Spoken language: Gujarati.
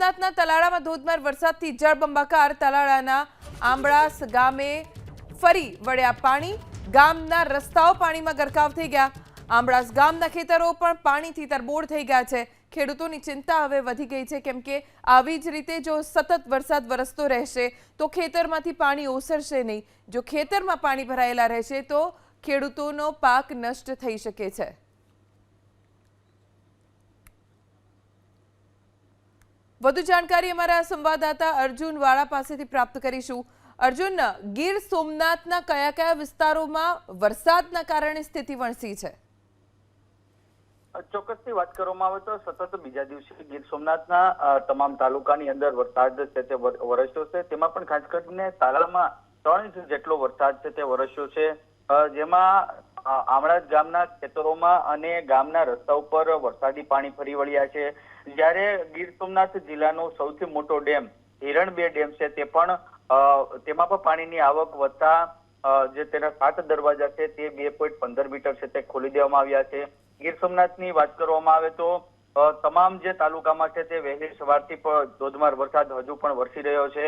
સોમનાથના તલાળામાં ધોધમાર વરસાદથી જળબંબાકાર તલાળાના આંબળાસ ગામે ફરી વળ્યા પાણી ગામના રસ્તાઓ પાણીમાં ગરકાવ થઈ ગયા આંબળાસ ગામના ખેતરો પણ પાણીથી તરબોળ થઈ ગયા છે ખેડૂતોની ચિંતા હવે વધી ગઈ છે કેમ કે આવી જ રીતે જો સતત વરસાદ વરસતો રહેશે તો ખેતરમાંથી પાણી ઓસરશે નહીં જો ખેતરમાં પાણી ભરાયેલા રહેશે તો ખેડૂતોનો પાક નષ્ટ થઈ શકે છે વધુ જાણકારી અમારા સંવાદદાતા અર્જુન વાળા પાસેથી પ્રાપ્ત કરીશું અર્જુન ગીર સોમનાથના કયા કયા વિસ્તારોમાં વરસાદના કારણે સ્થિતિ વણસી છે ચોક્કસથી વાત કરવામાં આવે તો સતત બીજા દિવસે ગીર સોમનાથના તમામ તાલુકાની અંદર વરસાદ છે તે વરસ્યો છે તેમાં પણ ખાસ કરીને તાલાળામાં 3 ઇંચ જેટલો વરસાદ છે તે વરસ્યો છે જેમાં આમળાજ ગામના ખેતરોમાં અને ગામના રસ્તા ઉપર વરસાદી પાણી ફરી વળ્યા છે જ્યારે ગીર સોમનાથ જિલ્લાનો સૌથી મોટો ડેમ હિરણ 2 ડેમ છે તે પણ તેમાં પણ પાણીની આવક વધતા જે તેના 7 દરવાજા છે તે 2.15 મીટર છે તે ખોલી દેવામાં આવ્યા છે ગીર સોમનાથની વાત કરવામાં આવે તો તમામ જે તાલુકામાં છે તે વહેલી સવારથી ધોધમાર વરસાદ હજુ પણ વરસી રહ્યો છે